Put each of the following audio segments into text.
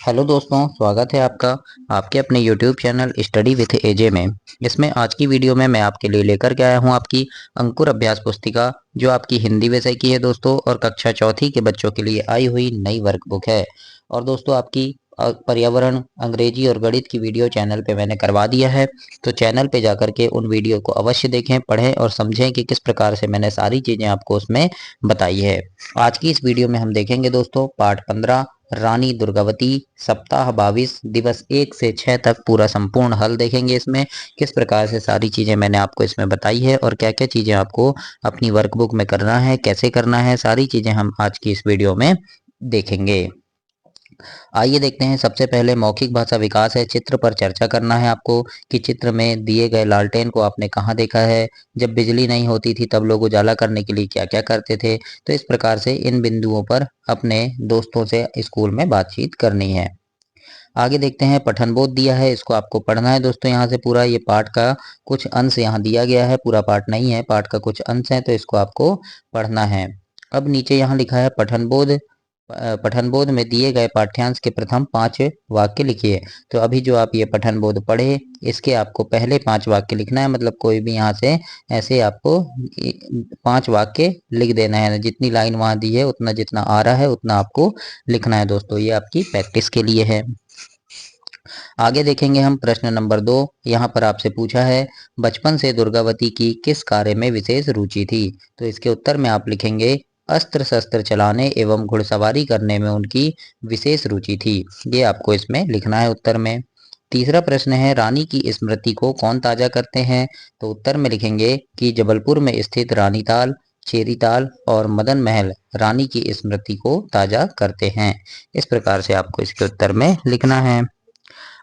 Hello दोस्तों, स्वागत है आपका आपके अपने यूट्यूब चैनल स्टडी विथ एजे में। इसमें आज की वीडियो में मैं आपके लिए लेकर के आया हूं आपकी अंकुर अभ्यास पुस्तिका, जो आपकी हिंदी विषय की है दोस्तों, और कक्षा चौथी के बच्चों के लिए आई हुई नई वर्कबुक है। और दोस्तों आपकी पर्यावरण, अंग्रेजी और गणित की वीडियो चैनल पे मैंने करवा दिया है, तो चैनल पे जाकर के उन वीडियो को अवश्य देखें, पढ़ें और समझें कि किस प्रकार से मैंने सारी चीज़ें आपको उसमें बताई है। आज की इस वीडियो में हम देखेंगे दोस्तों पाठ 15 रानी दुर्गावती, सप्ताह 22, दिवस 1 से 6 तक पूरा संपूर्ण हल देखेंगे। इसमें किस प्रकार से सारी चीज़ें मैंने आपको इसमें बताई है और क्या क्या चीज़ें आपको अपनी वर्कबुक में करना है, कैसे करना है, सारी चीज़ें हम आज की इस वीडियो में देखेंगे। आइए देखते हैं। सबसे पहले मौखिक भाषा विकास है। चित्र पर चर्चा करना है आपको कि चित्र में दिए गए लालटेन को आपने कहाँ देखा है, जब बिजली नहीं होती थी तब लोग उजाला करने के लिए क्या क्या करते थे। तो इस प्रकार से इन बिंदुओं पर अपने दोस्तों से स्कूल में बातचीत करनी है। आगे देखते हैं। पठन बोध दिया है, इसको आपको पढ़ना है दोस्तों। यहाँ से पूरा ये पाठ का कुछ अंश यहाँ दिया गया है, पूरा पाठ नहीं है, पाठ का कुछ अंश है, तो इसको आपको पढ़ना है। अब नीचे यहाँ लिखा है पठन बोध। पठन बोध में दिए गए पाठ्यांश के प्रथम 5 वाक्य लिखिए। तो अभी जो आप ये पठन बोध पढ़े, इसके आपको पहले 5 वाक्य लिखना है। मतलब कोई भी यहाँ से ऐसे आपको 5 वाक्य लिख देना है। जितनी लाइन वहाँ दी है उतना, जितना आ रहा है उतना आपको लिखना है दोस्तों। ये आपकी प्रैक्टिस के लिए है। आगे देखेंगे हम प्रश्न नंबर 2। यहाँ पर आपसे पूछा है बचपन से दुर्गावती की किस कार्य में विशेष रुचि थी। तो इसके उत्तर में आप लिखेंगे अस्त्र शस्त्र चलाने एवं घुड़सवारी करने में उनकी विशेष रुचि थी। ये आपको इसमें लिखना है उत्तर में। तीसरा प्रश्न है रानी की स्मृति को कौन ताजा करते हैं। तो उत्तर में लिखेंगे कि जबलपुर में स्थित रानीताल, चेरीताल और मदन महल रानी की स्मृति को ताजा करते हैं। इस प्रकार से आपको इसके उत्तर में लिखना है।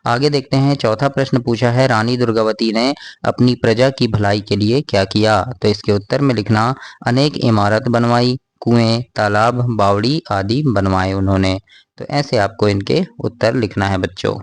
आगे देखते हैं। चौथा प्रश्न पूछा है रानी दुर्गावती ने अपनी प्रजा की भलाई के लिए क्या किया। तो इसके उत्तर में लिखना अनेक इमारत बनवाई, कुएं, तालाब, बावड़ी आदि बनवाए उन्होंने। तो ऐसे आपको इनके उत्तर लिखना है बच्चों।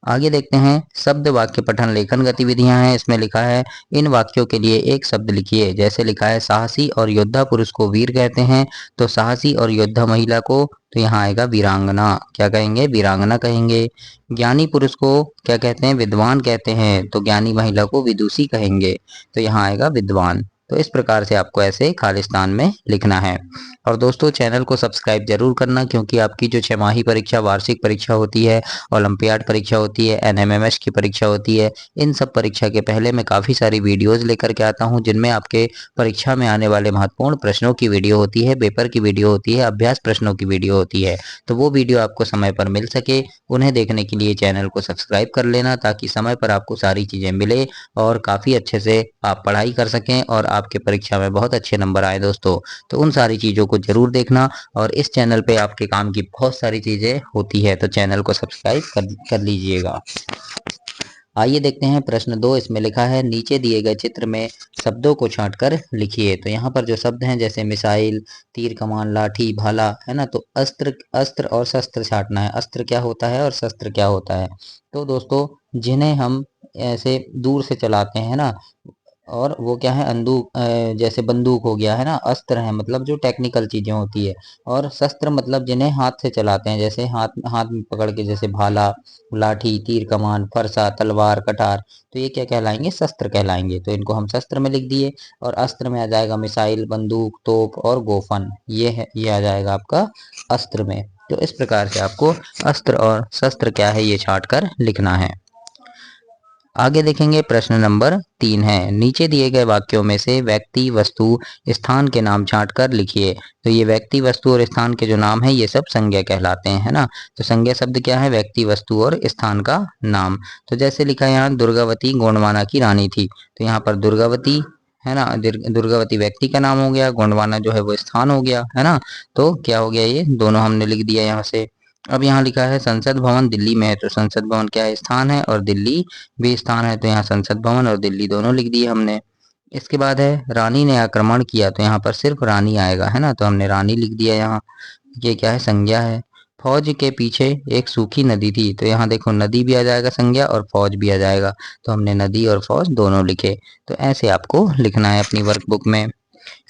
आगे देखते हैं। शब्द वाक्य पठन लेखन गतिविधियां हैं। इसमें लिखा है इन वाक्यों के लिए एक शब्द लिखिए। जैसे लिखा है साहसी और योद्धा पुरुष को वीर कहते हैं, तो साहसी और योद्धा महिला को, तो यहाँ आएगा वीरांगना। क्या कहेंगे? वीरांगना कहेंगे। ज्ञानी पुरुष को क्या कहते हैं? विद्वान कहते हैं, तो ज्ञानी महिला को विदुषी कहेंगे, तो यहाँ आएगा विद्वान। तो इस प्रकार से आपको ऐसे खालिस्तान में लिखना है। और दोस्तों चैनल को सब्सक्राइब जरूर करना, क्योंकि आपकी जो छमाही परीक्षा, वार्षिक परीक्षा होती है, ओलंपियाड परीक्षा होती है, एनएमएमएस की परीक्षा होती है, इन सब परीक्षा के पहले मैं काफ़ी सारी वीडियोस लेकर के आता हूं, जिनमें आपके परीक्षा में आने वाले महत्वपूर्ण प्रश्नों की वीडियो होती है, पेपर की वीडियो होती है, अभ्यास प्रश्नों की वीडियो होती है। तो वो वीडियो आपको समय पर मिल सके, उन्हें देखने के लिए चैनल को सब्सक्राइब कर लेना, ताकि समय पर आपको सारी चीज़ें मिले और काफ़ी अच्छे से आप पढ़ाई कर सकें और आपके परीक्षा में बहुत अच्छे नंबर आए दोस्तों। तो उन सारी चीज़ों को जरूर देखना। और इस चैनल पे आपके काम की बहुत सारी चीज़ें होती है, तो चैनल को सब्सक्राइब कर लीजिएगा। आइए देखते हैं प्रश्न 2। इसमें लिखा है नीचे दिए गए चित्र में शब्दों को छांटकर लिखिए। तो यहाँ पर जो शब्द हैं जैसे मिसाइल, तीर कमान, लाठी, भाला, है ना, तो अस्त्र, अस्त्र और शस्त्र छांटना है। अस्त्र क्या होता है और शस्त्र क्या होता है। तो दोस्तों जिन्हें हम ऐसे दूर से चलाते हैं ना, और वो क्या है, जैसे बंदूक हो गया, है ना। अस्त्र है मतलब जो टेक्निकल चीजें होती है, और शस्त्र मतलब जिन्हें हाथ से चलाते हैं, जैसे हाथ हाथ में पकड़ के, जैसे भाला, लाठी, तीर कमान, फरसा, तलवार, कटार, तो ये क्या कहलाएंगे? शस्त्र कहलाएंगे। तो इनको हम शस्त्र में लिख दिए। और अस्त्र में आ जाएगा मिसाइल, बंदूक, तोप और गोफन, ये है, ये आ जाएगा आपका अस्त्र में। तो इस प्रकार से आपको अस्त्र और शस्त्र क्या है ये छांट कर लिखना है। आगे देखेंगे। प्रश्न नंबर 3 है नीचे दिए गए वाक्यों में से व्यक्ति, वस्तु, स्थान के नाम छांट कर लिखिए। तो ये व्यक्ति, वस्तु और स्थान के जो नाम है ये सब संज्ञा कहलाते हैं, है ना। तो संज्ञा शब्द क्या है? व्यक्ति, वस्तु और स्थान का नाम। तो जैसे लिखा है यहाँ दुर्गावती गोंडवाना की रानी थी, तो यहाँ पर दुर्गावती, है ना, दुर्गावती व्यक्ति का नाम हो गया, गोंडवाना जो है वो स्थान हो गया, है ना। तो क्या हो गया? ये दोनों हमने लिख दिया यहाँ से। अब यहाँ लिखा है संसद भवन दिल्ली में है, तो संसद भवन क्या है? स्थान है, और दिल्ली भी स्थान है, तो यहाँ संसद भवन और दिल्ली दोनों लिख दिए हमने। इसके बाद है रानी ने आक्रमण किया, तो यहाँ पर सिर्फ रानी आएगा, है ना, तो हमने रानी लिख दिया यहाँ। ये क्या है? संज्ञा है। फौज के पीछे एक सूखी नदी थी, तो यहाँ देखो नदी भी आ जाएगा संज्ञा और फौज भी आ जाएगा, तो हमने नदी और फौज दोनों लिखे। तो ऐसे आपको लिखना है अपनी वर्कबुक में।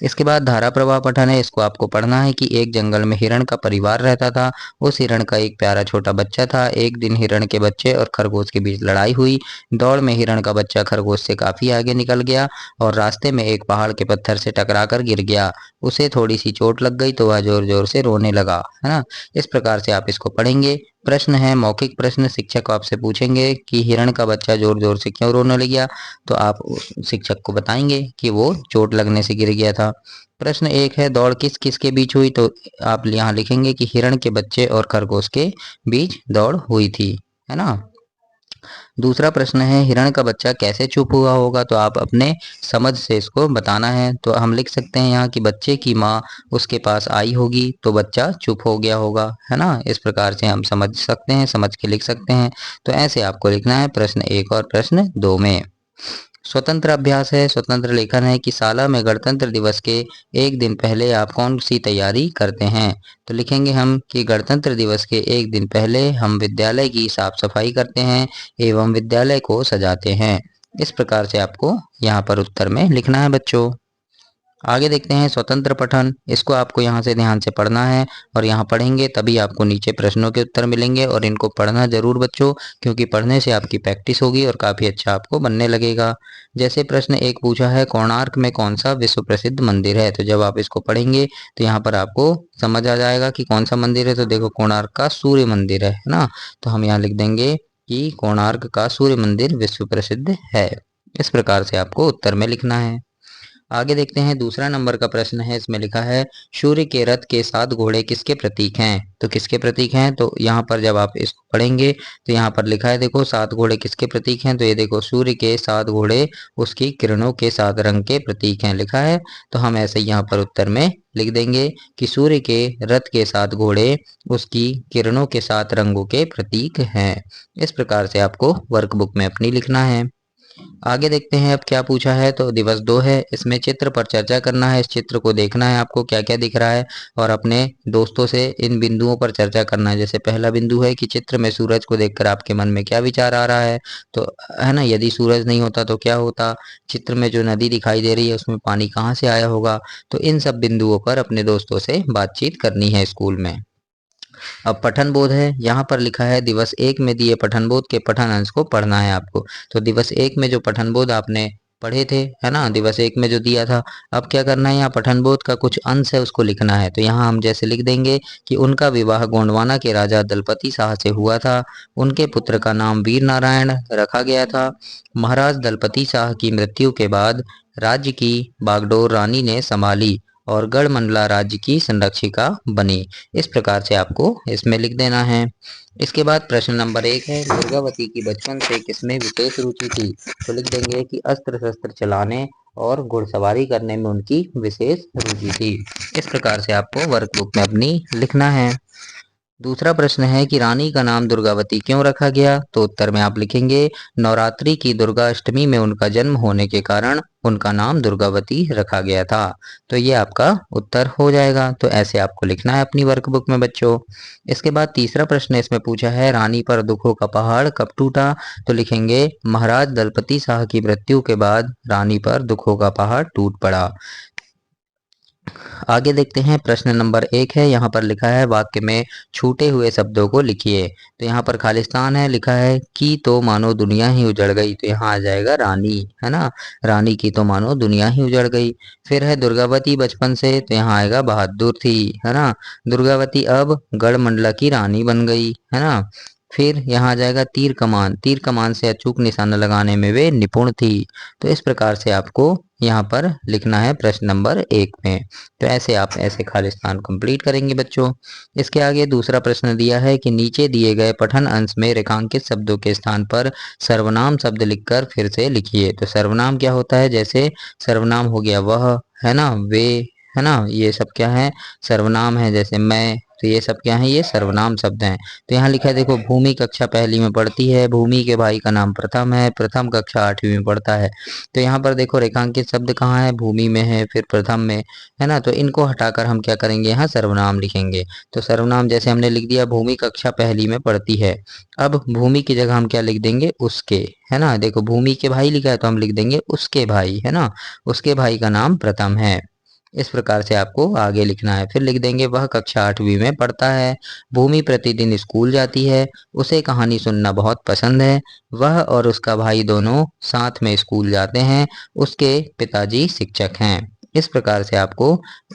इसके बाद धारा प्रवाह पठन है, इसको आपको पढ़ना है कि एक जंगल में हिरण का परिवार रहता था। उस हिरण का एक प्यारा छोटा बच्चा था। एक दिन हिरण के बच्चे और खरगोश के बीच लड़ाई हुई। दौड़ में हिरण का बच्चा खरगोश से काफी आगे निकल गया और रास्ते में एक पहाड़ के पत्थर से टकराकर गिर गया। उसे थोड़ी सी चोट लग गई तो वह जोर जोर से रोने लगा, है ना। इस प्रकार से आप इसको पढ़ेंगे। प्रश्न है मौखिक प्रश्न, शिक्षक आपसे पूछेंगे कि हिरण का बच्चा जोर जोर से क्यों रोने लग गया, तो आप शिक्षक को बताएंगे कि वो चोट लगने से गिर गया था। प्रश्न एक है दौड़ किस किस के बीच हुई, तो आप यहाँ लिखेंगे कि हिरण के बच्चे और खरगोश के बीच दौड़ हुई थी, है ना। दूसरा प्रश्न है हिरण का बच्चा कैसे चुप हुआ होगा, तो आप अपने समझ से इसको बताना है। तो हम लिख सकते हैं यहाँ कि बच्चे की माँ उसके पास आई होगी तो बच्चा चुप हो गया होगा, है ना। इस प्रकार से हम समझ सकते हैं, समझ के लिख सकते हैं। तो ऐसे आपको लिखना है प्रश्न एक और प्रश्न दो में। स्वतंत्र अभ्यास है, स्वतंत्र लेखन है कि शाला में गणतंत्र दिवस के एक दिन पहले आप कौन सी तैयारी करते हैं, तो लिखेंगे हम कि गणतंत्र दिवस के एक दिन पहले हम विद्यालय की साफ सफाई करते हैं एवं विद्यालय को सजाते हैं। इस प्रकार से आपको यहाँ पर उत्तर में लिखना है बच्चों। आगे देखते हैं स्वतंत्र पठन, इसको आपको यहाँ से ध्यान से पढ़ना है और यहाँ पढ़ेंगे तभी आपको नीचे प्रश्नों के उत्तर मिलेंगे। और इनको पढ़ना जरूर बच्चों, क्योंकि पढ़ने से आपकी प्रैक्टिस होगी और काफ़ी अच्छा आपको बनने लगेगा। जैसे प्रश्न एक पूछा है कोणार्क में कौन सा विश्व प्रसिद्ध मंदिर है, तो जब आप इसको पढ़ेंगे तो यहाँ पर आपको समझ आ जाएगा कि कौन सा मंदिर है। तो देखो कोणार्क का सूर्य मंदिर है ना। तो हम यहाँ लिख देंगे कि कोणार्क का सूर्य मंदिर विश्व प्रसिद्ध है। इस प्रकार से आपको उत्तर में लिखना है। आगे देखते हैं दूसरा नंबर का प्रश्न है, इसमें लिखा है सूर्य के रथ के 7 घोड़े किसके प्रतीक हैं, तो किसके प्रतीक हैं। तो यहाँ पर जब आप इसको पढ़ेंगे तो यहाँ पर लिखा है देखो 7 घोड़े किसके प्रतीक हैं, तो ये देखो सूर्य के 7 घोड़े उसकी किरणों के 7 रंग के प्रतीक हैं लिखा है। तो हम ऐसे यहाँ पर उत्तर में लिख देंगे कि सूर्य के रथ के 7 घोड़े उसकी किरणों के 7 रंगों के प्रतीक हैं। इस प्रकार से आपको वर्कबुक में अपनी लिखना है। आगे देखते हैं अब क्या पूछा है, तो दिवस 2 है, इसमें चित्र पर चर्चा करना है। इस चित्र को देखना है आपको क्या क्या दिख रहा है और अपने दोस्तों से इन बिंदुओं पर चर्चा करना है। जैसे पहला बिंदु है कि चित्र में सूरज को देखकर आपके मन में क्या विचार आ रहा है, तो है ना, यदि सूरज नहीं होता तो क्या होता, चित्र में जो नदी दिखाई दे रही है उसमें पानी कहाँ से आया होगा। तो इन सब बिंदुओं पर अपने दोस्तों से बातचीत करनी है स्कूल में। अब पठन बोध है, यहाँ पर लिखा है दिवस 1 में दिए पठन बोध के पठन अंश को पढ़ना है आपको। तो दिवस 1 में जो पठन बोध आपने पढ़े थे, है ना, दिवस 1 में जो दिया था, अब क्या करना है यहाँ पठन बोध का कुछ अंश है उसको लिखना है। तो यहाँ हम जैसे लिख देंगे कि उनका विवाह गोंडवाना के राजा दलपति शाह से हुआ था। उनके पुत्र का नाम वीर नारायण रखा गया था। महाराज दलपति शाह की मृत्यु के बाद राज्य की बागडोर रानी ने संभाली और गढ़मंडला राज्य की संरक्षिका बनी। इस प्रकार से आपको इसमें लिख देना है। इसके बाद प्रश्न नंबर 1 है दुर्गावती की बचपन से किसमें विशेष रुचि थी, तो लिख देंगे कि अस्त्र शस्त्र चलाने और घुड़सवारी करने में उनकी विशेष रुचि थी। इस प्रकार से आपको वर्कबुक में अपनी लिखना है। दूसरा प्रश्न है कि रानी का नाम दुर्गावती क्यों रखा गया, तो उत्तर में आप लिखेंगे नवरात्रि की दुर्गा अष्टमी में उनका जन्म होने के कारण उनका नाम दुर्गावती रखा गया था। तो ये आपका उत्तर हो जाएगा। तो ऐसे आपको लिखना है अपनी वर्कबुक में बच्चों। इसके बाद तीसरा प्रश्न इसमें पूछा है रानी पर दुखों का पहाड़ कब टूटा, तो लिखेंगे महाराज दलपति शाह की मृत्यु के बाद रानी पर दुखों का पहाड़ टूट पड़ा। आगे देखते हैं प्रश्न नंबर 1 है, यहाँ पर लिखा है वाक्य में छूटे हुए शब्दों को लिखिए। तो यहाँ पर खालिस्तान है, लिखा है कि तो मानो दुनिया ही उजड़ गई, तो यहाँ आ जाएगा रानी, है ना, रानी की तो मानो दुनिया ही उजड़ गई। फिर है दुर्गावती बचपन से, तो यहाँ आएगा बहादुर थी, है ना, दुर्गावती अब गढ़मंडला की रानी बन गई, है ना। फिर यहाँ आ जाएगा तीर कमान, तीर कमान से अचूक निशाना लगाने में वे निपुण थी। तो इस प्रकार से आपको यहाँ पर लिखना है प्रश्न नंबर 1 में। तो ऐसे आप ऐसे खालिस्तान कंप्लीट करेंगे बच्चों। इसके आगे दूसरा प्रश्न दिया है कि नीचे दिए गए पठन अंश में रेखांकित शब्दों के स्थान पर सर्वनाम शब्द लिखकर फिर से लिखिए। तो सर्वनाम क्या होता है, जैसे सर्वनाम हो गया वह, है ना, वे, है ना, ये सब क्या है सर्वनाम है। जैसे मैं, तो ये सब क्या है, ये सर्वनाम शब्द हैं। तो यहाँ लिखा है देखो भूमि कक्षा पहली में पढ़ती है, भूमि के भाई का नाम प्रथम है, प्रथम कक्षा 8वीं में पढ़ता है। तो यहाँ पर देखो रेखांकित शब्द कहाँ है, भूमि में है, फिर प्रथम में, है ना। तो इनको हटाकर हम क्या करेंगे, यहाँ सर्वनाम लिखेंगे। तो सर्वनाम जैसे हमने लिख दिया भूमि कक्षा पहली में पढ़ती है। अब भूमि की जगह हम क्या लिख देंगे, उसके, है ना, देखो भूमि के भाई लिखा है तो हम लिख देंगे उसके भाई, है ना, उसके भाई का नाम प्रथम है। इस प्रकार से आपको आगे लिखना है। फिर लिख देंगे वह कक्षा 8वीं में पढ़ता है। भूमि प्रतिदिन स्कूल जाती है। उसे कहानी सुनना बहुत पसंद है। वह और उसका भाई दोनों साथ में स्कूल जाते हैं। उसके पिताजी शिक्षक हैं। इस प्रकार से आपको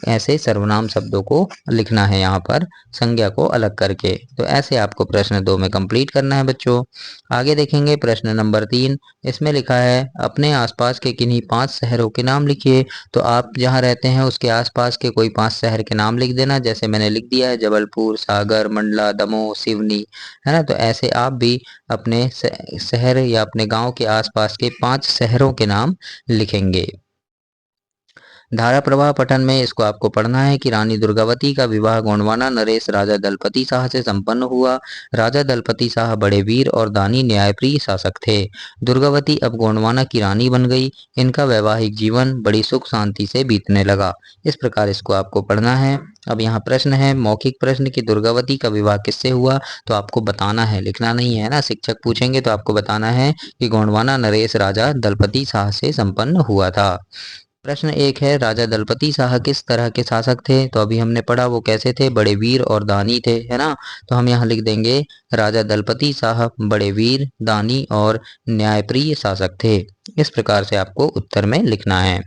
ऐसे सर्वनाम शब्दों को लिखना है यहाँ पर संज्ञा को अलग करके। तो ऐसे आपको प्रश्न 2 में कंप्लीट करना है बच्चों। आगे देखेंगे प्रश्न नंबर 3। इसमें लिखा है अपने आसपास के किन्हीं 5 शहरों के नाम लिखिए। तो आप जहाँ रहते हैं उसके आसपास के कोई 5 शहर के नाम लिख देना। जैसे मैंने लिख दिया है जबलपुर, सागर, मंडला, दमोह, सिवनी, है ना। तो ऐसे आप भी अपने शहर या अपने गांव के आसपास के 5 शहरों के नाम लिखेंगे। धारा प्रवाह पठन में इसको आपको पढ़ना है कि रानी दुर्गावती का विवाह गोंडवाना नरेश राजा दलपति शाह से संपन्न हुआ। राजा दलपति शाह बड़े वीर और दानी न्यायप्रिय शासक थे। दुर्गावती अब गोंडवाना की रानी बन गई। इनका वैवाहिक जीवन बड़ी सुख शांति से बीतने लगा। इस प्रकार इसको आपको पढ़ना है। अब यहाँ प्रश्न है मौखिक प्रश्न कि दुर्गावती का विवाह किससे हुआ। तो आपको बताना है, लिखना नहीं है ना। शिक्षक पूछेंगे तो आपको बताना है कि गोंडवाना नरेश राजा दलपति शाह से संपन्न हुआ था। प्रश्न 1 है राजा दलपति शाह किस तरह के शासक थे। तो अभी हमने पढ़ा वो कैसे थे, बड़े वीर और दानी थे, है ना। तो हम यहाँ लिख देंगे राजा दलपति शाह बड़े वीर, दानी और न्यायप्रिय शासक थे। इस प्रकार से आपको उत्तर में लिखना है।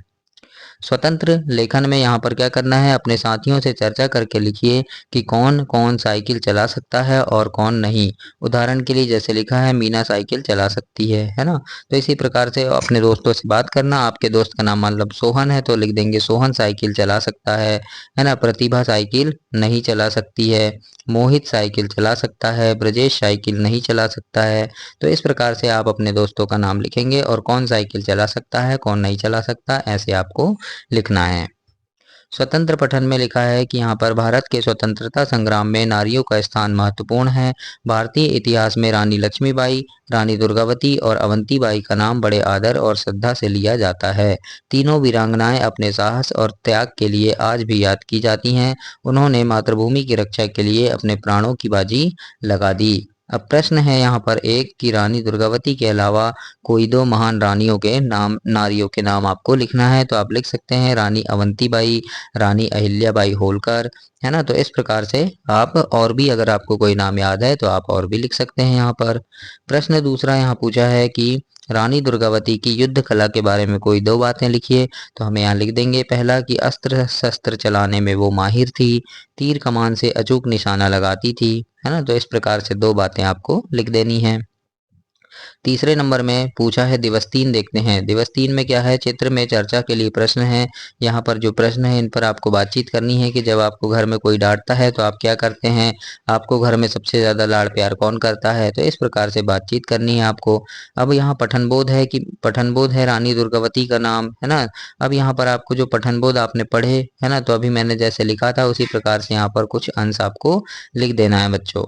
स्वतंत्र लेखन में यहाँ पर क्या करना है, अपने साथियों से चर्चा करके लिखिए कि कौन कौन साइकिल चला सकता है और कौन नहीं। उदाहरण के लिए जैसे लिखा है मीना साइकिल चला सकती है ना। तो इसी प्रकार से अपने दोस्तों से बात करना। आपके दोस्त का नाम मतलब सोहन है तो लिख देंगे सोहन साइकिल चला सकता है ना। प्रतिभा साइकिल नहीं चला सकती है। मोहित साइकिल चला सकता है। ब्रजेश साइकिल नहीं चला सकता है। तो इस प्रकार से आप अपने दोस्तों का नाम लिखेंगे और कौन साइकिल चला सकता है कौन नहीं चला सकता ऐसे आपको लिखना है। स्वतंत्र पठन में लिखा है कि यहाँ पर भारत के स्वतंत्रता संग्राम में नारियों का स्थान महत्वपूर्ण है। भारतीय इतिहास में रानी लक्ष्मीबाई, रानी दुर्गावती और अवंतीबाई का नाम बड़े आदर और श्रद्धा से लिया जाता है। तीनों वीरांगनाएं अपने साहस और त्याग के लिए आज भी याद की जाती हैं। उन्होंने मातृभूमि की रक्षा के लिए अपने प्राणों की बाजी लगा दी। अब प्रश्न है यहाँ पर एक कि रानी दुर्गावती के अलावा कोई 2 महान रानियों के नाम, नारियों के नाम आपको लिखना है। तो आप लिख सकते हैं रानी अवंतीबाई, रानी अहिल्याबाई होलकर, है ना। तो इस प्रकार से आप और भी अगर आपको कोई नाम याद है तो आप और भी लिख सकते हैं यहाँ पर। प्रश्न दूसरा यहाँ पूछा है कि रानी दुर्गावती की युद्ध कला के बारे में कोई 2 बातें लिखिए। तो हमें यहाँ लिख देंगे पहला कि अस्त्र शस्त्र चलाने में वो माहिर थी। तीर कमान से अचूक निशाना लगाती थी, है ना। तो इस प्रकार से 2 बातें आपको लिख देनी है। तीसरे नंबर में पूछा है दिवस 3 देखते हैं। दिवस 3 में क्या है, चित्र में चर्चा के लिए प्रश्न है। यहाँ पर जो प्रश्न है इन पर आपको बातचीत करनी है कि जब आपको घर में कोई डांटता है तो आप क्या करते हैं, आपको घर में सबसे ज्यादा लाड़ प्यार कौन करता है। तो इस प्रकार से बातचीत करनी है आपको। अब यहाँ पठन बोध है कि पठन बोध है रानी दुर्गावती का नाम, है ना। अब यहाँ पर आपको जो पठन बोध आपने पढ़े, है ना, तो अभी मैंने जैसे लिखा था उसी प्रकार से यहाँ पर कुछ अंश आपको लिख देना है बच्चों।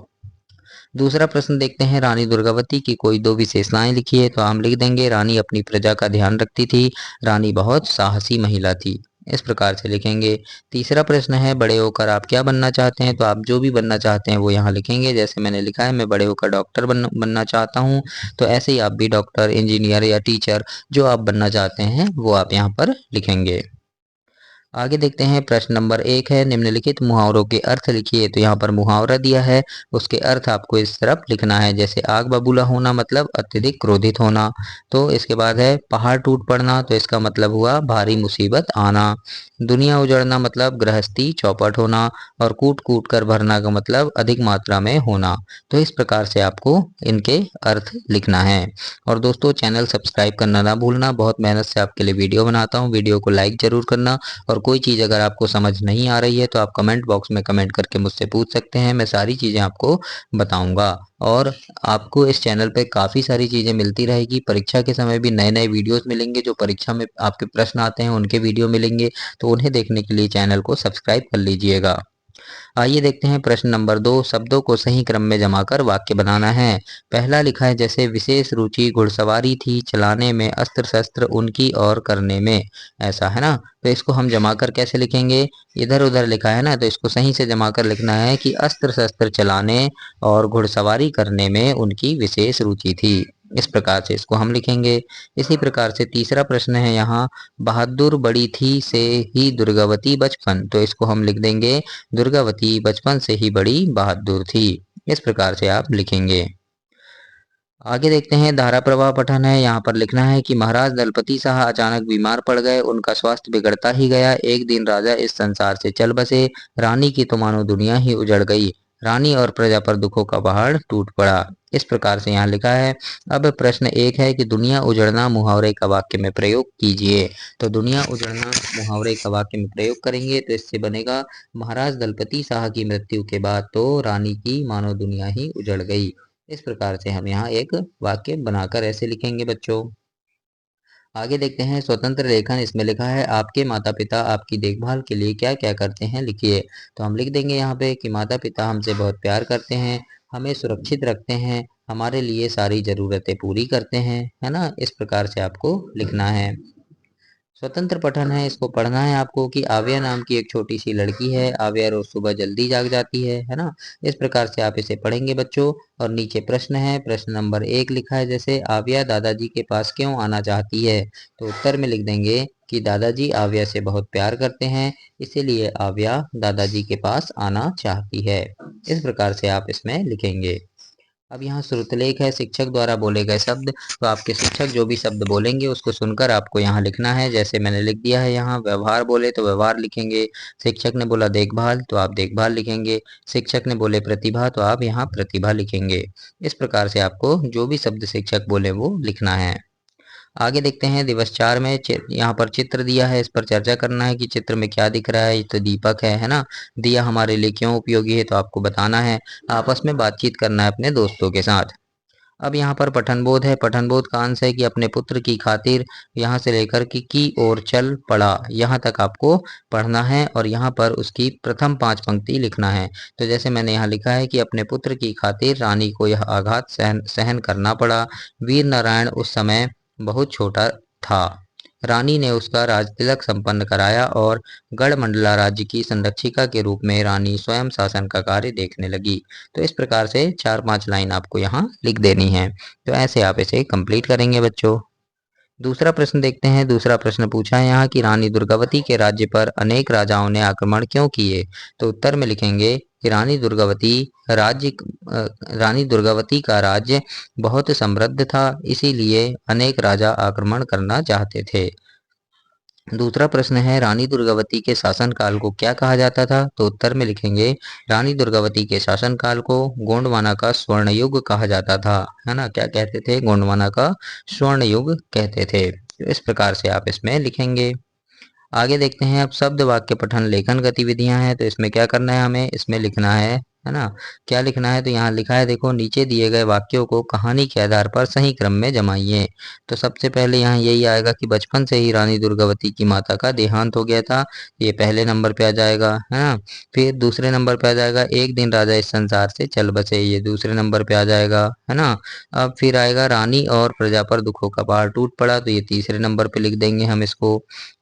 दूसरा प्रश्न देखते हैं रानी दुर्गावती की कोई 2 विशेषताएं लिखिए। तो हम लिख देंगे रानी अपनी प्रजा का ध्यान रखती थी। रानी बहुत साहसी महिला थी। इस प्रकार से लिखेंगे। तीसरा प्रश्न है बड़े होकर आप क्या बनना चाहते हैं। तो आप जो भी बनना चाहते हैं वो यहाँ लिखेंगे। जैसे मैंने लिखा है मैं बड़े होकर डॉक्टर बनना चाहता हूँ। तो ऐसे ही आप भी डॉक्टर, इंजीनियर या टीचर जो आप बनना चाहते हैं वो आप यहाँ पर लिखेंगे। आगे देखते हैं प्रश्न नंबर 1 है निम्नलिखित मुहावरों के अर्थ लिखिए। तो यहाँ पर मुहावरा दिया है, उसके अर्थ आपको इस तरफ लिखना है। जैसे आग बबूला होना मतलब अत्यधिक क्रोधित होना। तो इसके बाद है पहाड़ टूट पड़ना, तो इसका मतलब हुआ भारी मुसीबत आना। दुनिया उजड़ना मतलब गृहस्थी चौपट होना। और कूट कूट कर भरना का मतलब अधिक मात्रा में होना। तो इस प्रकार से आपको इनके अर्थ लिखना है। और दोस्तों चैनल सब्सक्राइब करना ना भूलना, बहुत मेहनत से आपके लिए वीडियो बनाता हूँ। वीडियो को लाइक जरूर करना। और कोई चीज़ अगर आपको समझ नहीं आ रही है तो आप कमेंट बॉक्स में कमेंट करके मुझसे पूछ सकते हैं, मैं सारी चीज़ें आपको बताऊंगा। और आपको इस चैनल पे काफ़ी सारी चीज़ें मिलती रहेगी। परीक्षा के समय भी नए नए वीडियोस मिलेंगे, जो परीक्षा में आपके प्रश्न आते हैं उनके वीडियो मिलेंगे। तो उन्हें देखने के लिए चैनल को सब्सक्राइब कर लीजिएगा। आइए देखते हैं प्रश्न नंबर 2। शब्दों को सही क्रम में जमा कर वाक्य बनाना है। पहला लिखा है जैसे विशेष रुचि घुड़सवारी थी, चलाने में, अस्त्र शस्त्र उनकी और करने में, ऐसा है ना। तो इसको हम जमा कर कैसे लिखेंगे, इधर उधर लिखा है ना, तो इसको सही से जमा कर लिखना है कि अस्त्र शस्त्र चलाने और घुड़सवारी करने में उनकी विशेष रुचि थी। इस प्रकार से इसको हम लिखेंगे। इसी प्रकार से तीसरा प्रश्न है यहाँ, बहादुर बड़ी थी से ही दुर्गावती बचपन, तो इसको हम लिख देंगे दुर्गावती बचपन से ही बड़ी बहादुर थी। इस प्रकार से आप लिखेंगे। आगे देखते हैं, धारा प्रवाह पठन है। यहाँ पर लिखना है कि महाराज दलपति शाह अचानक बीमार पड़ गए, उनका स्वास्थ्य बिगड़ता ही गया। एक दिन राजा इस संसार से चल बसे, रानी की तो मानो दुनिया ही उजड़ गई। रानी और प्रजा पर दुखों का पहाड़ टूट पड़ा। इस प्रकार से यहाँ लिखा है। अब प्रश्न एक है कि दुनिया उजड़ना मुहावरे का वाक्य में प्रयोग कीजिए। तो दुनिया उजड़ना मुहावरे का वाक्य में प्रयोग करेंगे तो इससे बनेगा, महाराज दलपति शाह की मृत्यु के बाद तो रानी की मानो दुनिया ही उजड़ गई। इस प्रकार से हम यहाँ एक वाक्य बनाकर ऐसे लिखेंगे बच्चों। आगे देखते हैं, स्वतंत्र लेखन। इसमें लिखा है, आपके माता पिता आपकी देखभाल के लिए क्या क्या करते हैं, लिखिए। तो हम लिख देंगे यहाँ पे कि माता पिता हमसे बहुत प्यार करते हैं, हमें सुरक्षित रखते हैं, हमारे लिए सारी ज़रूरतें पूरी करते हैं, है ना। इस प्रकार से आपको लिखना है। स्वतंत्र पठन है, इसको पढ़ना है आपको कि आव्या नाम की एक छोटी सी लड़की है। आव्या रोज सुबह जल्दी जाग जाती है ना। इस प्रकार से आप इसे पढ़ेंगे बच्चों। और नीचे प्रश्न है, प्रश्न नंबर 1 लिखा है, जैसे आव्या दादाजी के पास क्यों आना चाहती है, तो उत्तर में लिख देंगे कि दादाजी आव्या से बहुत प्यार करते हैं, इसीलिए आव्या दादाजी के पास आना चाहती है। इस प्रकार से आप इसमें लिखेंगे। अब यहाँ श्रुतलेख है, शिक्षक द्वारा बोले गए शब्द। तो आपके शिक्षक जो भी शब्द बोलेंगे उसको सुनकर आपको यहाँ लिखना है। जैसे मैंने लिख दिया है यहाँ, व्यवहार बोले तो व्यवहार लिखेंगे। शिक्षक ने बोला देखभाल, तो आप देखभाल लिखेंगे। शिक्षक ने बोले प्रतिभा, तो आप यहाँ प्रतिभा लिखेंगे। इस प्रकार से आपको जो भी शब्द शिक्षक बोले वो लिखना है। आगे देखते हैं, दिवस 4 में यहाँ पर चित्र दिया है, इस पर चर्चा करना है कि चित्र में क्या दिख रहा है। ये तो दीपक है ना। दिया हमारे लिए क्यों उपयोगी है, तो आपको बताना है। आपस में बातचीत करना है अपने दोस्तों के साथ। अब यहाँ पर पठन बोध है। पठन बोध का अंश है कि अपने पुत्र की खातिर यहाँ से लेकर की ओर चल पड़ा, यहाँ तक आपको पढ़ना है और यहाँ पर उसकी प्रथम 5 पंक्ति लिखना है। तो जैसे मैंने यहाँ लिखा है कि अपने पुत्र की खातिर रानी को यह आघात सहन करना पड़ा। वीर नारायण उस समय बहुत छोटा था। रानी ने उसका राजतिलक संपन्न कराया और गढ़मंडला राज्य की संरक्षिका के रूप में रानी स्वयं शासन का कार्य देखने लगी। तो इस प्रकार से 4-5 लाइन आपको यहाँ लिख देनी है। तो ऐसे आप इसे कंप्लीट करेंगे बच्चों। दूसरा प्रश्न देखते हैं। दूसरा प्रश्न पूछा है यहाँ कि रानी दुर्गावती के राज्य पर अनेक राजाओं ने आक्रमण क्यों किए, तो उत्तर में लिखेंगे कि रानी दुर्गावती का राज्य बहुत समृद्ध था, इसीलिए अनेक राजा आक्रमण करना चाहते थे। दूसरा प्रश्न है, रानी दुर्गावती के शासनकाल को क्या कहा जाता था, तो उत्तर में लिखेंगे रानी दुर्गावती के शासनकाल को गोंडवाना का स्वर्ण युग कहा जाता था, है ना। क्या कहते थे, गोंडवाना का स्वर्ण युग कहते थे। तो इस प्रकार से आप इसमें लिखेंगे। आगे देखते हैं, अब शब्द वाक्य पठन लेखन गतिविधियां हैं। तो इसमें क्या करना है, हमें इसमें लिखना है ना। क्या लिखना है, तो यहाँ लिखा है, देखो नीचे दिए गए वाक्यों को कहानी के आधार पर सही क्रम में जमाइए। तो सबसे पहले यहाँ यही आएगा कि बचपन से ही रानी दुर्गावती की माता का देहांत हो गया था, ये पहले नंबर पे आ जाएगा, है ना। फिर दूसरे नंबर पे आ जाएगा, एक दिन राजा इस संसार से चल बसे, ये दूसरे नंबर पे आ जाएगा, है ना। अब फिर आएगा, रानी और प्रजा पर दुखों का पहाड़ टूट पड़ा, तो ये तीसरे नंबर पे लिख देंगे हम इसको,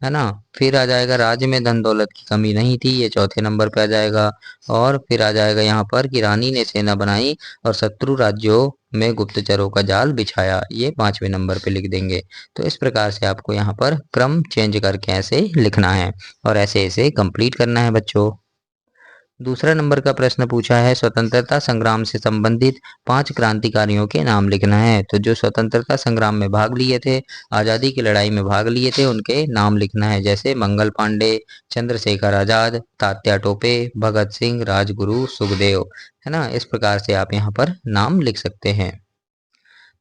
है ना। फिर आ जाएगा, राज्य में धन दौलत की कमी नहीं थी, ये चौथे नंबर पे आ जाएगा। और फिर आ जाएगा यहाँ पर कि रानी ने सेना बनाई और शत्रु राज्यों में गुप्तचरों का जाल बिछाया, ये 5वें नंबर पे लिख देंगे। तो इस प्रकार से आपको यहाँ पर क्रम चेंज करके ऐसे लिखना है और ऐसे ऐसे कंप्लीट करना है बच्चों। दूसरा नंबर का प्रश्न पूछा है, स्वतंत्रता संग्राम से संबंधित 5 क्रांतिकारियों के नाम लिखना है। तो जो स्वतंत्रता संग्राम में भाग लिए थे, आज़ादी की लड़ाई में भाग लिए थे, उनके नाम लिखना है। जैसे मंगल पांडे, चंद्रशेखर आजाद, तात्या टोपे, भगत सिंह, राजगुरु, सुखदेव, है ना। इस प्रकार से आप यहाँ पर नाम लिख सकते हैं।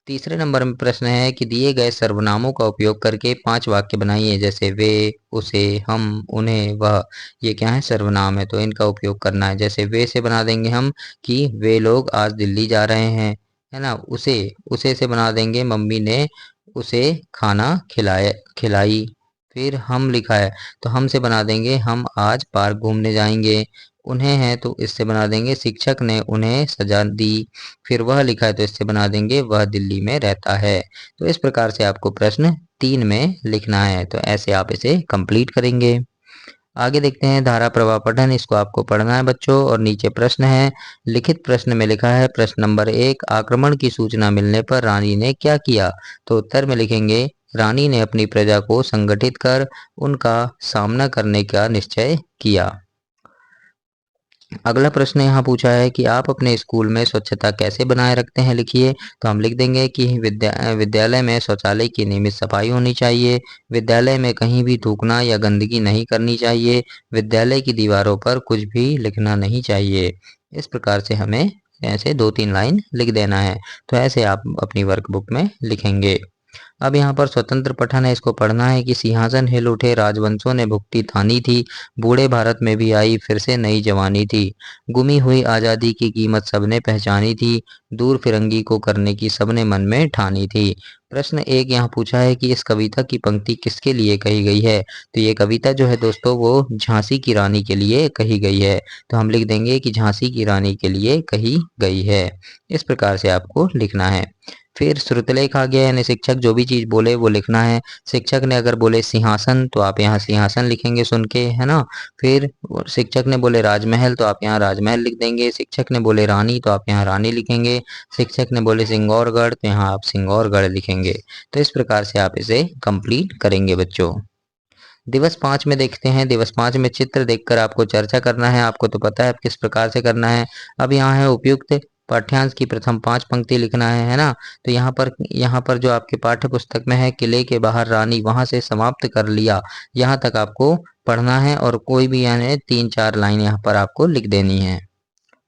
तीसरे नंबर में प्रश्न है कि दिए गए सर्वनामों का उपयोग करके 5 वाक्य बनाइए। जैसे वे, उसे, हम, उन्हें, वह, ये क्या है, सर्वनाम है, तो इनका उपयोग करना है। जैसे वे से बना देंगे हम कि वे लोग आज दिल्ली जा रहे हैं, है ना। उसे से बना देंगे मम्मी ने उसे खाना खिलाई। फिर हम लिखा है तो हम से बना देंगे हम आज पार्क घूमने जाएंगे। उन्हें है तो इससे बना देंगे शिक्षक ने उन्हें सजा दी। फिर वह लिखा है तो इससे बना देंगे वह दिल्ली में रहता है। तो इस प्रकार से आपको प्रश्न 3 में लिखना है। तो ऐसे आप इसे कंप्लीट करेंगे। आगे देखते हैं धारा प्रवाह पठन, इसको आपको पढ़ना है बच्चों। और नीचे प्रश्न है, लिखित प्रश्न में लिखा है प्रश्न नंबर 1, आक्रमण की सूचना मिलने पर रानी ने क्या किया? तो उत्तर में लिखेंगे, रानी ने अपनी प्रजा को संगठित कर उनका सामना करने का निश्चय किया। अगला प्रश्न यहाँ पूछा है कि आप अपने स्कूल में स्वच्छता कैसे बनाए रखते हैं, लिखिए। तो हम लिख देंगे कि विद्यालय में शौचालय की नियमित सफाई होनी चाहिए, विद्यालय में कहीं भी थूकना या गंदगी नहीं करनी चाहिए, विद्यालय की दीवारों पर कुछ भी लिखना नहीं चाहिए। इस प्रकार से हमें ऐसे 2-3 लाइन लिख देना है। तो ऐसे आप अपनी वर्कबुक में लिखेंगे। अब यहाँ पर स्वतंत्र पठन है, इसको पढ़ना है कि सिंहासन हिल उठे, राजवंशों ने भुक्ति ठानी थी, बूढ़े भारत में भी आई फिर से नई जवानी थी, गुमी हुई आज़ादी की कीमत सबने पहचानी थी, दूर फिरंगी को करने की सबने मन में ठानी थी। प्रश्न 1 यहाँ पूछा है कि इस कविता की पंक्ति किसके लिए कही गई है? तो ये कविता जो है दोस्तों वो झांसी की रानी के लिए कही गई है। तो हम लिख देंगे कि झांसी की रानी के लिए कही गई है। इस प्रकार से आपको लिखना है। फिर श्रुतलेख आ गया, यानी शिक्षक जो भी चीज़ बोले वो लिखना है। शिक्षक ने अगर बोले सिंहासन तो आप यहाँ सिंहासन लिखेंगे सुन के, है ना। फिर शिक्षक ने बोले राजमहल तो आप यहाँ राजमहल लिख देंगे। शिक्षक ने बोले रानी तो आप यहाँ रानी लिखेंगे। शिक्षक ने बोले सिंगौरगढ़ तो यहाँ आप सिंगौरगढ़ लिखेंगे। तो इस प्रकार से आप इसे कंप्लीट करेंगे बच्चों। दिवस 5 में देखते हैं। दिवस 5 में चित्र देखकर आपको चर्चा करना है। आपको तो पता है आप किस प्रकार से करना है। अब यहाँ है उपयुक्त पाठ्यांश की प्रथम 5 पंक्ति लिखना है ना। तो यहाँ पर जो आपके पाठ्य पुस्तक में है, किले के बाहर रानी, वहां से समाप्त कर लिया, यहाँ तक आपको पढ़ना है। और कोई भी यानी 3-4 लाइन यहाँ पर आपको लिख देनी है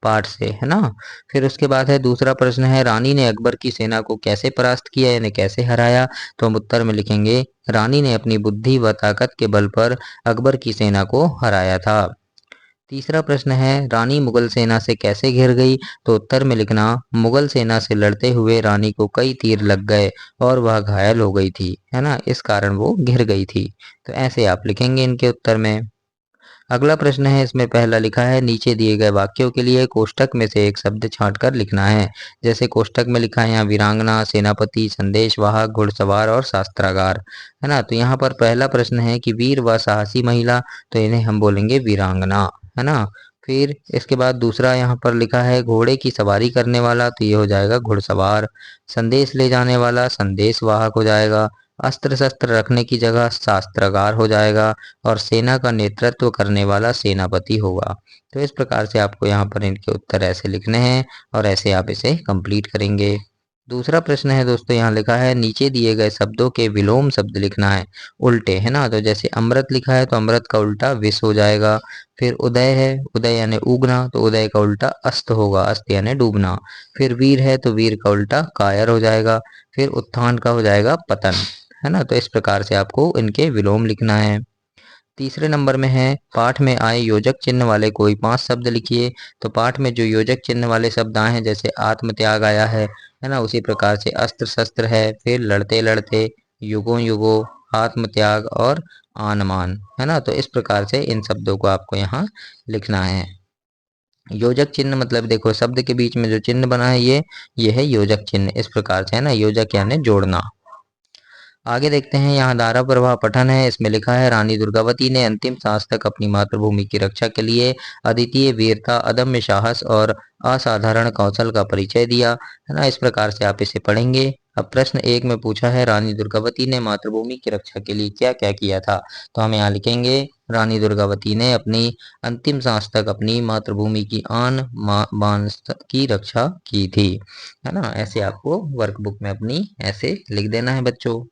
पाठ से, है ना। फिर उसके बाद है दूसरा प्रश्न है, रानी ने अकबर की सेना को कैसे परास्त किया यानी कैसे हराया? तो हम उत्तर में लिखेंगे, रानी ने अपनी बुद्धि व ताकत के बल पर अकबर की सेना को हराया था। तीसरा प्रश्न है, रानी मुगल सेना से कैसे घिर गई? तो उत्तर में लिखना, मुगल सेना से लड़ते हुए रानी को कई तीर लग गए और वह घायल हो गई थी, है ना, इस कारण वो घिर गई थी। तो ऐसे आप लिखेंगे इनके उत्तर में। अगला प्रश्न है, इसमें पहला लिखा है, नीचे दिए गए वाक्यों के लिए कोष्टक में से एक शब्द छांटकर लिखना है। जैसे कोष्टक में लिखा है यहाँ वीरांगना, सेनापति, संदेशवाहक, घुड़सवार और शास्त्रागार, है ना। तो यहाँ पर पहला प्रश्न है कि वीर व साहसी महिला, तो इन्हें हम बोलेंगे वीरांगना, है ना। फिर इसके बाद दूसरा यहाँ पर लिखा है घोड़े की सवारी करने वाला, तो ये हो जाएगा घुड़सवार। संदेश ले जाने वाला संदेशवाहक हो जाएगा। अस्त्र शस्त्र रखने की जगह शास्त्रागार हो जाएगा। और सेना का नेतृत्व करने वाला सेनापति होगा। तो इस प्रकार से आपको यहाँ पर इनके उत्तर ऐसे लिखने हैं और ऐसे आप इसे कंप्लीट करेंगे। दूसरा प्रश्न है दोस्तों, यहाँ लिखा है, नीचे दिए गए शब्दों के विलोम शब्द लिखना है, उल्टे, है ना। तो जैसे अमृत लिखा है तो अमृत का उल्टा विष हो जाएगा। फिर उदय है, उदय यानी उगना, तो उदय का उल्टा अस्त होगा, अस्त यानी डूबना। फिर वीर है तो वीर का उल्टा कायर हो जाएगा। फिर उत्थान का हो जाएगा पतन, है ना। तो इस प्रकार से आपको इनके विलोम लिखना है। तीसरे नंबर में है, पाठ में आए योजक चिन्ह वाले कोई 5 शब्द लिखिए। तो पाठ में जो योजक चिन्ह वाले शब्द आए हैं, जैसे आत्मत्याग आया है ना, उसी प्रकार से अस्त्र शस्त्र है, फिर लड़ते लड़ते, युगों युगों, आत्मत्याग और आनमान, है ना। तो इस प्रकार से इन शब्दों को आपको यहाँ लिखना है। योजक चिन्ह मतलब देखो शब्द के बीच में जो चिन्ह बना है ये है योजक चिन्ह, इस प्रकार से, है ना। योजक यानी जोड़ना। आगे देखते हैं, यहाँ धारा प्रवाह पठन है। इसमें लिखा है, रानी दुर्गावती ने अंतिम सांस तक अपनी मातृभूमि की रक्षा के लिए अद्वितीय वीरता, अदम्य साहस और असाधारण कौशल का परिचय दिया, है ना। इस प्रकार से आप इसे पढ़ेंगे। अब प्रश्न 1 में पूछा है, रानी दुर्गावती ने मातृभूमि की रक्षा के लिए क्या क्या किया था? तो हम यहाँ लिखेंगे, रानी दुर्गावती ने अपनी अंतिम सांस तक अपनी मातृभूमि की आन बान की रक्षा की थी, है ना। ऐसे आपको वर्कबुक में अपनी ऐसे लिख देना है बच्चों।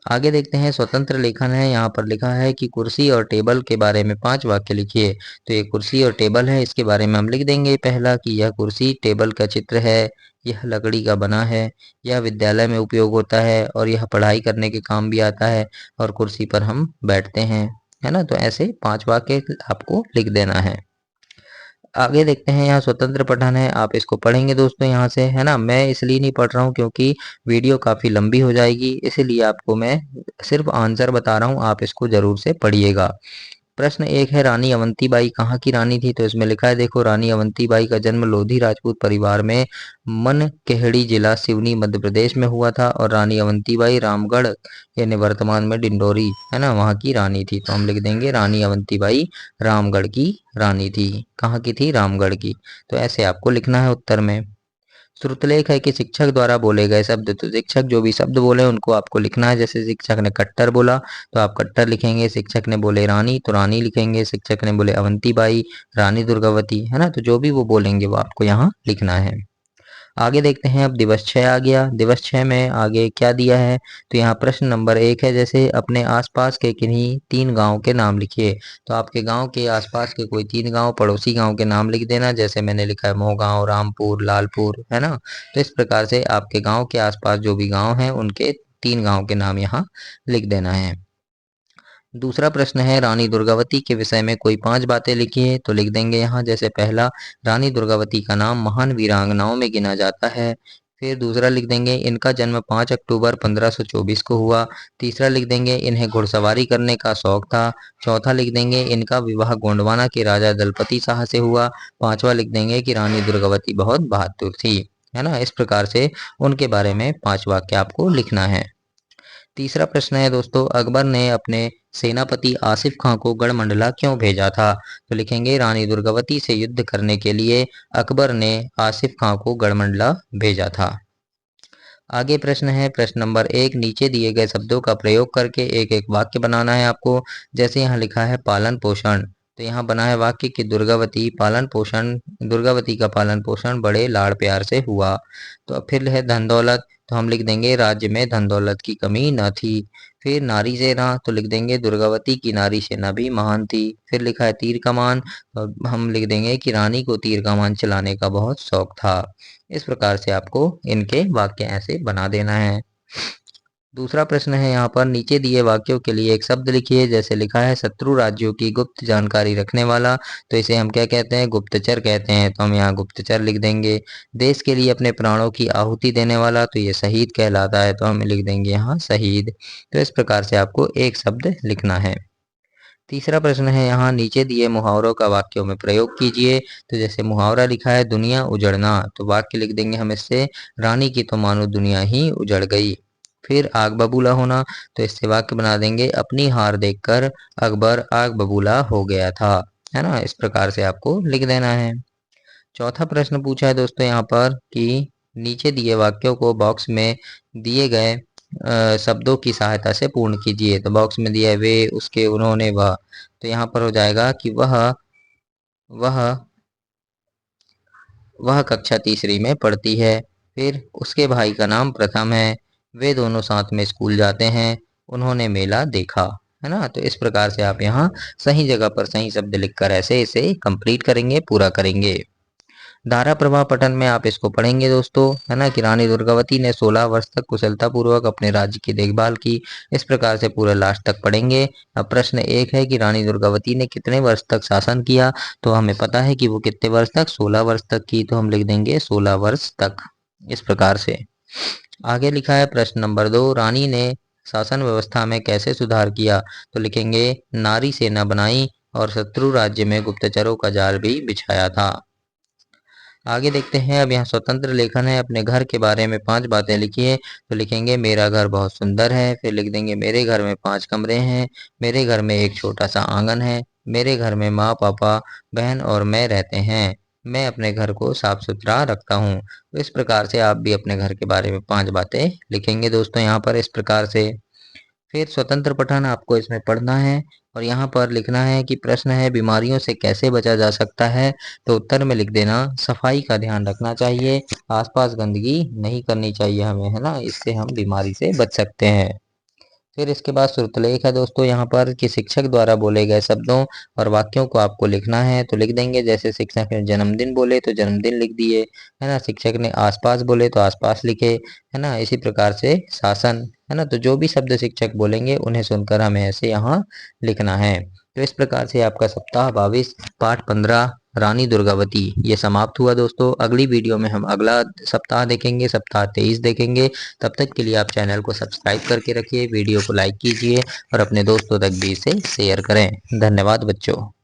आगे देखते हैं, स्वतंत्र लेखन है। यहाँ पर लिखा है कि कुर्सी और टेबल के बारे में 5 वाक्य लिखिए। तो ये कुर्सी और टेबल है, इसके बारे में हम लिख देंगे पहला कि यह कुर्सी टेबल का चित्र है, यह लकड़ी का बना है, यह विद्यालय में उपयोग होता है और यह पढ़ाई करने के काम भी आता है और कुर्सी पर हम बैठते हैं, है ना। तो ऐसे 5 वाक्य आपको लिख देना है। आगे देखते हैं, यहाँ स्वतंत्र पठन है, आप इसको पढ़ेंगे दोस्तों यहाँ से, है ना। मैं इसलिए नहीं पढ़ रहा हूँ क्योंकि वीडियो काफ़ी लंबी हो जाएगी, इसीलिए आपको मैं सिर्फ आंसर बता रहा हूँ, आप इसको ज़रूर से पढ़िएगा। प्रश्न एक है, रानी अवंतीबाई कहाँ की रानी थी? तो इसमें लिखा है, देखो, रानी अवंतीबाई का जन्म लोधी राजपूत परिवार में मनकेहड़ी जिला सिवनी मध्य प्रदेश में हुआ था। और रानी अवंतीबाई रामगढ़ यानी वर्तमान में डिंडोरी है ना, वहाँ की रानी थी। तो हम लिख देंगे रानी अवंतीबाई रामगढ़ की रानी थी। कहाँ की थी? रामगढ़ की। तो ऐसे आपको लिखना है उत्तर में। श्रुतलेख है कि शिक्षक द्वारा बोले गए शब्द, तो शिक्षक जो भी शब्द बोले उनको आपको लिखना है। जैसे शिक्षक ने कट्टर बोला तो आप कट्टर लिखेंगे, शिक्षक ने बोले रानी तो रानी लिखेंगे, शिक्षक ने बोले अवंतीबाई, रानी दुर्गावती, है ना। तो जो भी वो बोलेंगे वो आपको यहाँ लिखना है। आगे देखते हैं, अब दिवस 6 आ गया। दिवस 6 में आगे क्या दिया है? तो यहाँ प्रश्न नंबर 1 है, जैसे अपने आसपास के किन्हीं 3 गांव के नाम लिखिए। तो आपके गांव के आसपास के कोई 3 गांव, पड़ोसी गांव के नाम लिख देना। जैसे मैंने लिखा है मोहगांव, रामपुर, लालपुर, है ना। तो इस प्रकार से आपके गांव के आसपास जो भी गांव हैं उनके 3 गांव के नाम यहाँ लिख देना है। दूसरा प्रश्न है, रानी दुर्गावती के विषय में कोई 5 बातें लिखिए। तो लिख देंगे यहाँ, जैसे पहला, रानी दुर्गावती का नाम महान वीरांगनाओं में गिना जाता है। फिर दूसरा लिख देंगे, इनका जन्म 5 अक्टूबर 1524 को हुआ। तीसरा लिख देंगे, इन्हें घुड़सवारी करने का शौक था। चौथा लिख देंगे, इनका विवाह गोंडवाना के राजा दलपति शाह से हुआ। पांचवा लिख देंगे कि रानी दुर्गावती बहुत बहादुर थी, है ना। इस प्रकार से उनके बारे में 5 वाक्य आपको लिखना है। तीसरा प्रश्न है दोस्तों, अकबर ने अपने सेनापति आसिफ खां को गढ़मंडला क्यों भेजा था? तो लिखेंगे, रानी दुर्गावती से युद्ध करने के लिए अकबर ने आसिफ खां को गढ़मंडला भेजा था। आगे प्रश्न है, प्रश्न नंबर 1, नीचे दिए गए शब्दों का प्रयोग करके एक एक वाक्य बनाना है आपको। जैसे यहाँ लिखा है पालन पोषण, तो यहाँ बना है वाक्य कि दुर्गावती का पालन पोषण बड़े लाड़ प्यार से हुआ। तो अब फिर है धन दौलत, तो हम लिख देंगे राज्य में धन दौलत की कमी न थी। फिर नारी सेना, तो लिख देंगे दुर्गावती की नारी सेना भी महान थी। फिर लिखा है तीर कमान, तो हम लिख देंगे कि रानी को तीर कमान चलाने का बहुत शौक था। इस प्रकार से आपको इनके वाक्य ऐसे बना देना है। दूसरा प्रश्न है, यहाँ पर नीचे दिए वाक्यों के लिए एक शब्द लिखिए। जैसे लिखा है शत्रु राज्यों की गुप्त जानकारी रखने वाला, तो इसे हम क्या कहते हैं? गुप्तचर कहते हैं। तो हम यहाँ गुप्तचर लिख देंगे। देश के लिए अपने प्राणों की आहुति देने वाला, तो ये शहीद कहलाता है। तो हम लिख देंगे यहाँ शहीद। तो इस प्रकार से आपको एक शब्द लिखना है। तीसरा प्रश्न है, यहाँ नीचे दिए मुहावरों का वाक्यों में प्रयोग कीजिए। तो जैसे मुहावरा लिखा है दुनिया उजड़ना, तो वाक्य लिख देंगे हम इससे, रानी की तो मानो दुनिया ही उजड़ गई। फिर आग बबूला होना, तो इससे वाक्य बना देंगे, अपनी हार देखकर अकबर आग बबूला हो गया था, है ना। इस प्रकार से आपको लिख देना है। चौथा प्रश्न पूछा है दोस्तों यहाँ पर कि नीचे दिए वाक्यों को बॉक्स में दिए गए शब्दों की सहायता से पूर्ण कीजिए। तो बॉक्स में दिया है वे, उसके, उन्होंने, वह। तो यहाँ पर हो जाएगा कि वह वह कक्षा तीसरी में पढ़ती है। फिर उसके भाई का नाम प्रथम है। वे दोनों साथ में स्कूल जाते हैं। उन्होंने मेला देखा, है ना। तो इस प्रकार से आप यहाँ सही जगह पर सही शब्द लिखकर ऐसे इसे कंप्लीट करेंगे, पूरा करेंगे। धारा प्रवाह पठन में आप इसको पढ़ेंगे दोस्तों, है ना, कि रानी दुर्गावती ने 16 वर्ष तक कुशलतापूर्वक अपने राज्य की देखभाल की। इस प्रकार से पूरे लास्ट तक पढ़ेंगे। अब प्रश्न एक है कि रानी दुर्गावती ने कितने वर्ष तक शासन किया? तो हमें पता है कि वो कितने वर्ष तक, 16 वर्ष तक की। तो हम लिख देंगे 16 वर्ष तक। इस प्रकार से आगे लिखा है प्रश्न नंबर 2, रानी ने शासन व्यवस्था में कैसे सुधार किया? तो लिखेंगे नारी सेना बनाई और शत्रु राज्य में गुप्तचरों का जाल भी बिछाया था। आगे देखते हैं, अब यहाँ स्वतंत्र लेखन है। अपने घर के बारे में 5 बातें लिखिए। तो लिखेंगे मेरा घर बहुत सुंदर है। फिर लिख देंगे मेरे घर में 5 कमरे हैं। मेरे घर में एक छोटा सा आंगन है। मेरे घर में माँ, पापा, बहन और मैं रहते हैं। मैं अपने घर को साफ सुथरा रखता हूँ। तो इस प्रकार से आप भी अपने घर के बारे में 5 बातें लिखेंगे दोस्तों यहाँ पर, इस प्रकार से। फिर स्वतंत्र पठन आपको इसमें पढ़ना है और यहाँ पर लिखना है कि प्रश्न है बीमारियों से कैसे बचा जा सकता है? तो उत्तर में लिख देना सफाई का ध्यान रखना चाहिए, आसपास गंदगी नहीं करनी चाहिए हमें, है ना। इससे हम बीमारी से बच सकते हैं। फिर इसके बाद श्रुतलेख है दोस्तों यहाँ पर कि शिक्षक द्वारा बोले गए शब्दों और वाक्यों को आपको लिखना है। तो लिख देंगे, जैसे शिक्षक ने जन्मदिन बोले तो जन्मदिन लिख दिए, है ना। शिक्षक ने आसपास बोले तो आसपास लिखे, है ना। इसी प्रकार से शासन, है ना। तो जो भी शब्द शिक्षक बोलेंगे उन्हें सुनकर हमें ऐसे यहाँ लिखना है। तो इस प्रकार से आपका सप्ताह 22 पाठ 15 रानी दुर्गावती ये समाप्त हुआ दोस्तों। अगली वीडियो में हम अगला सप्ताह देखेंगे, सप्ताह 23 देखेंगे। तब तक के लिए आप चैनल को सब्सक्राइब करके रखिए, वीडियो को लाइक कीजिए और अपने दोस्तों तक भी इसे शेयर करें। धन्यवाद बच्चों।